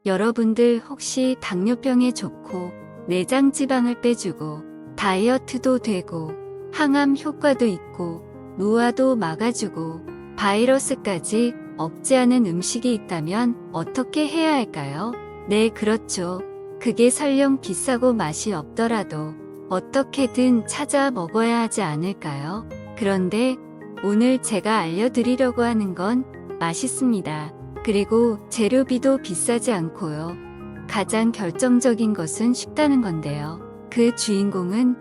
여러분들 혹시 당뇨병에 좋고 내장 지방을 빼주고 다이어트도 되고 항암 효과도 있고 노화도 막아주고 바이러스까지 억제하는 음식이 있다면 어떻게 해야 할까요? 네, 그렇죠. 그게 설령 비싸고 맛이 없더라도 어떻게든 찾아 먹어야 하지 않을까요? 그런데 오늘 제가 알려드리려고 하는 건 맛있습니다. 그리고 재료비도 비싸지 않고요. 가장 결정적인 것은 쉽다는 건데요. 그 주인공은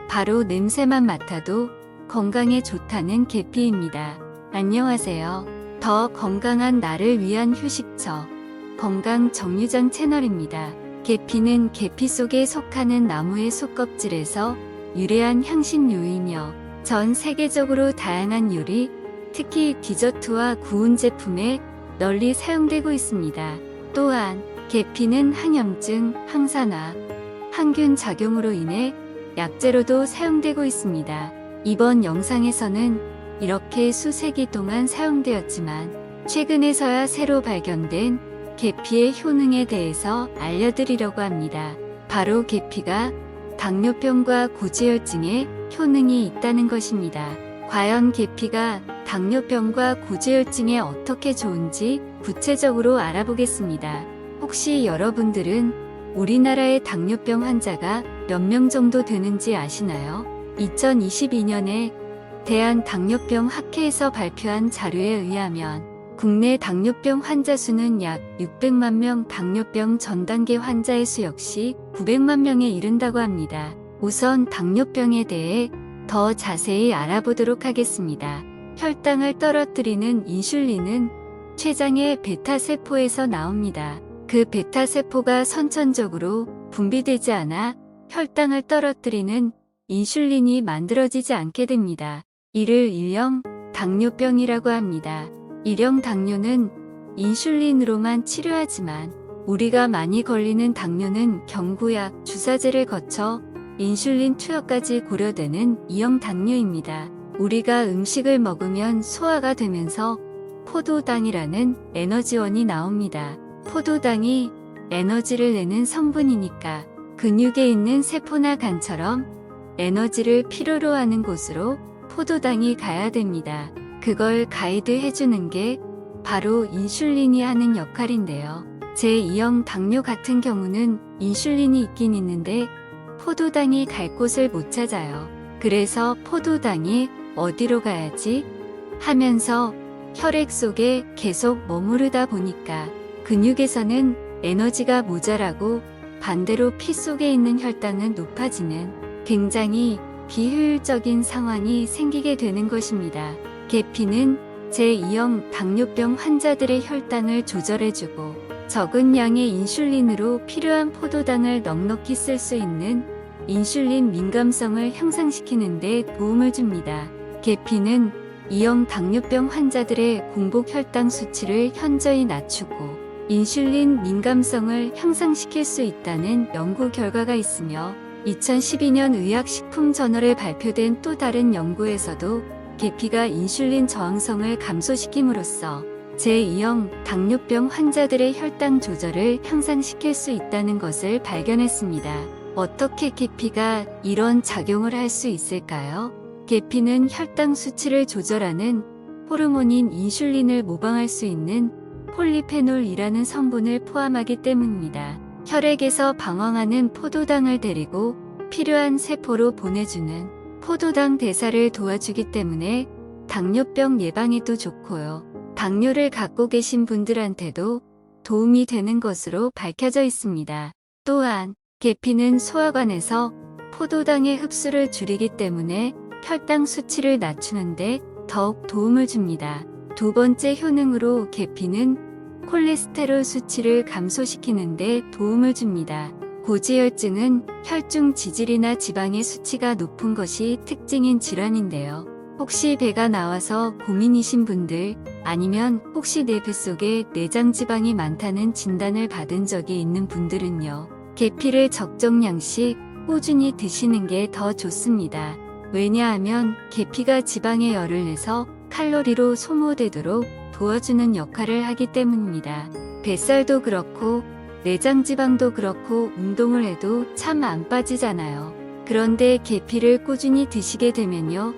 바로 냄새만 맡아도 건강에 좋다는 계피입니다. 안녕하세요. 더 건강한 나를 위한 휴식처 건강 정류장 채널입니다. 계피는 계피 속에 속하는 나무의 속껍질에서 유래한 향신료이며 전 세계적으로 다양한 요리, 특히 디저트와 구운 제품에 널리 사용되고 있습니다. 또한 계피는 항염증, 항산화, 항균 작용으로 인해 약재로도 사용되고 있습니다. 이번 영상에서는 이렇게 수세기 동안 사용되었지만 최근에서야 새로 발견된 계피의 효능에 대해서 알려드리려고 합니다. 바로 계피가 당뇨병과 고지혈증에 효능이 있다는 것입니다. 과연 계피가 당뇨병과 고지혈증에 어떻게 좋은지 구체적으로 알아보겠습니다. 혹시 여러분들은 우리나라의 당뇨병 환자가 몇 명 정도 되는지 아시나요? 2022년에 대한당뇨병학회에서 발표한 자료에 의하면 국내 당뇨병 환자 수는 약 600만 명, 당뇨병 전 단계 환자의 수 역시 900만 명에 이른다고 합니다. 우선 당뇨병에 대해 더 자세히 알아보도록 하겠습니다. 혈당을 떨어뜨리는 인슐린은 췌장의 베타세포에서 나옵니다. 그 베타세포가 선천적으로 분비되지 않아 혈당을 떨어뜨리는 인슐린이 만들어지지 않게 됩니다. 이를 일형 당뇨병이라고 합니다. 일형 당뇨는 인슐린으로만 치료하지만 우리가 많이 걸리는 당뇨는 경구약, 주사제를 거쳐 인슐린 투여까지 고려되는 이형 당뇨입니다. 우리가 음식을 먹으면 소화가 되면서 포도당이라는 에너지원이 나옵니다. 포도당이 에너지를 내는 성분이니까 근육에 있는 세포나 간처럼 에너지를 필요로 하는 곳으로 포도당이 가야 됩니다. 그걸 가이드해주는 게 바로 인슐린이 하는 역할인데요. 제2형 당뇨 같은 경우는 인슐린이 있긴 있는데 포도당이 갈 곳을 못 찾아요. 그래서 포도당이 어디로 가야지 하면서 혈액 속에 계속 머무르다 보니까 근육에서는 에너지가 모자라고 반대로 피 속에 있는 혈당은 높아지는 굉장히 비효율적인 상황이 생기게 되는 것입니다. 계피는 제2형 당뇨병 환자들의 혈당을 조절해주고 적은 양의 인슐린으로 필요한 포도당을 넉넉히 쓸 수 있는 인슐린 민감성을 향상시키는 데 도움을 줍니다. 계피는 2형 당뇨병 환자들의 공복 혈당 수치를 현저히 낮추고 인슐린 민감성을 향상시킬 수 있다는 연구 결과가 있으며 2012년 의학식품저널에 발표된 또 다른 연구에서도 계피가 인슐린 저항성을 감소시킴으로써 제2형 당뇨병 환자들의 혈당 조절을 향상시킬 수 있다는 것을 발견했습니다. 어떻게 계피가 이런 작용을 할 수 있을까요? 계피는 혈당 수치를 조절하는 호르몬인 인슐린을 모방할 수 있는 폴리페놀이라는 성분을 포함하기 때문입니다. 혈액에서 방황하는 포도당을 데리고 필요한 세포로 보내주는 포도당 대사를 도와주기 때문에 당뇨병 예방에도 좋고요. 당뇨를 갖고 계신 분들한테도 도움이 되는 것으로 밝혀져 있습니다. 또한 계피는 소화관에서 포도당의 흡수를 줄이기 때문에 혈당 수치를 낮추는데 더욱 도움을 줍니다. 두 번째 효능으로 계피는 콜레스테롤 수치를 감소시키는 데 도움을 줍니다. 고지혈증은 혈중 지질이나 지방의 수치가 높은 것이 특징인 질환인데요. 혹시 배가 나와서 고민이신 분들, 아니면 혹시 내 뱃속에 내장 지방이 많다는 진단을 받은 적이 있는 분들은요. 계피를 적정량씩 꾸준히 드시는 게 더 좋습니다. 왜냐하면 계피가 지방의 열을 내서 칼로리로 소모되도록 도와주는 역할을 하기 때문입니다. 뱃살도 그렇고 내장 지방도 그렇고 운동을 해도 참 안 빠지잖아요. 그런데 계피를 꾸준히 드시게 되면요.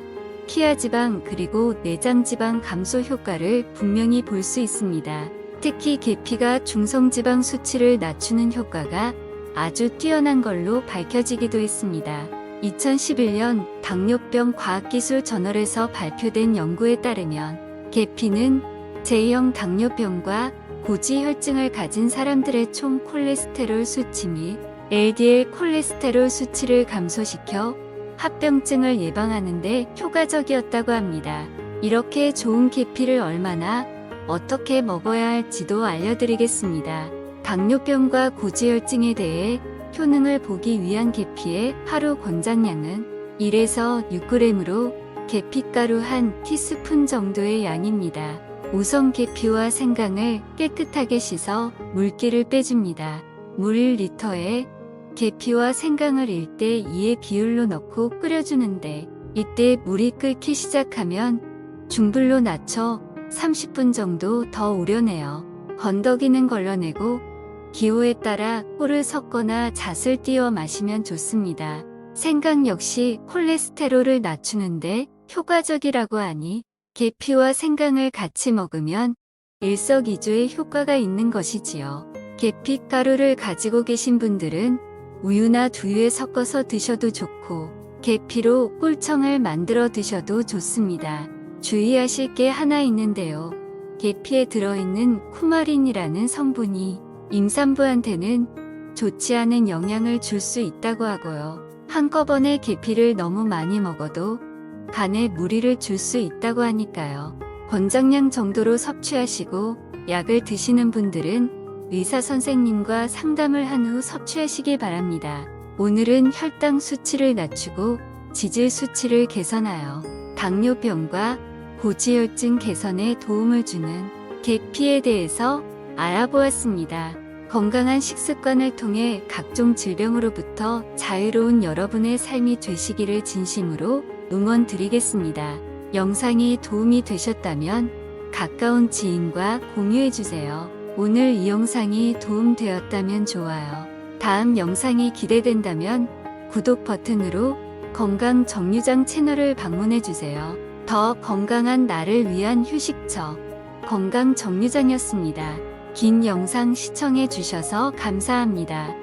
피하 지방 그리고 내장 지방 감소 효과를 분명히 볼 수 있습니다. 특히 계피가 중성지방 수치를 낮추는 효과가 아주 뛰어난 걸로 밝혀지기도 했습니다. 2011년 당뇨병 과학기술 저널에서 발표된 연구에 따르면 계피는 제2형 당뇨병과 고지혈증을 가진 사람들의 총 콜레스테롤 수치 및 LDL 콜레스테롤 수치를 감소시켜 합병증을 예방하는 데 효과적이었다고 합니다. 이렇게 좋은 계피를 얼마나 어떻게 먹어야 할지도 알려드리겠습니다. 당뇨병과 고지혈증에 대해 효능을 보기 위한 계피의 하루 권장량은 1에서 6g으로 계피가루 한 티스푼 정도의 양입니다. 우선 계피와 생강을 깨끗하게 씻어 물기를 빼줍니다. 물 1리터에 계피와 생강을 1대 2의 비율로 넣고 끓여주는데 이때 물이 끓기 시작하면 중불로 낮춰 30분 정도 더 우려내어 건더기는 걸러내고 기호에 따라 꿀을 섞거나 잣을 띄워 마시면 좋습니다. 생강 역시 콜레스테롤을 낮추는데 효과적이라고 하니 계피와 생강을 같이 먹으면 일석이조의 효과가 있는 것이지요. 계피 가루를 가지고 계신 분들은 우유나 두유에 섞어서 드셔도 좋고 계피로 꿀청을 만들어 드셔도 좋습니다. 주의하실 게 하나 있는데요. 계피에 들어있는 쿠마린이라는 성분이 임산부한테는 좋지 않은 영향을 줄 수 있다고 하고요. 한꺼번에 계피를 너무 많이 먹어도 간에 무리를 줄 수 있다고 하니까요. 권장량 정도로 섭취하시고 약을 드시는 분들은 의사 선생님과 상담을 한 후 섭취하시기 바랍니다. 오늘은 혈당 수치를 낮추고 지질 수치를 개선하여 당뇨병과 고지혈증 개선에 도움을 주는 계피에 대해서 알아보았습니다. 건강한 식습관을 통해 각종 질병으로부터 자유로운 여러분의 삶이 되시기를 진심으로 응원드리겠습니다. 영상이 도움이 되셨다면 가까운 지인과 공유해주세요. 오늘 이 영상이 도움되었다면 좋아요. 다음 영상이 기대된다면 구독 버튼으로 건강정류장 채널을 방문해주세요. 더 건강한 나를 위한 휴식처 건강정류장이었습니다. 긴 영상 시청해 주셔서 감사합니다.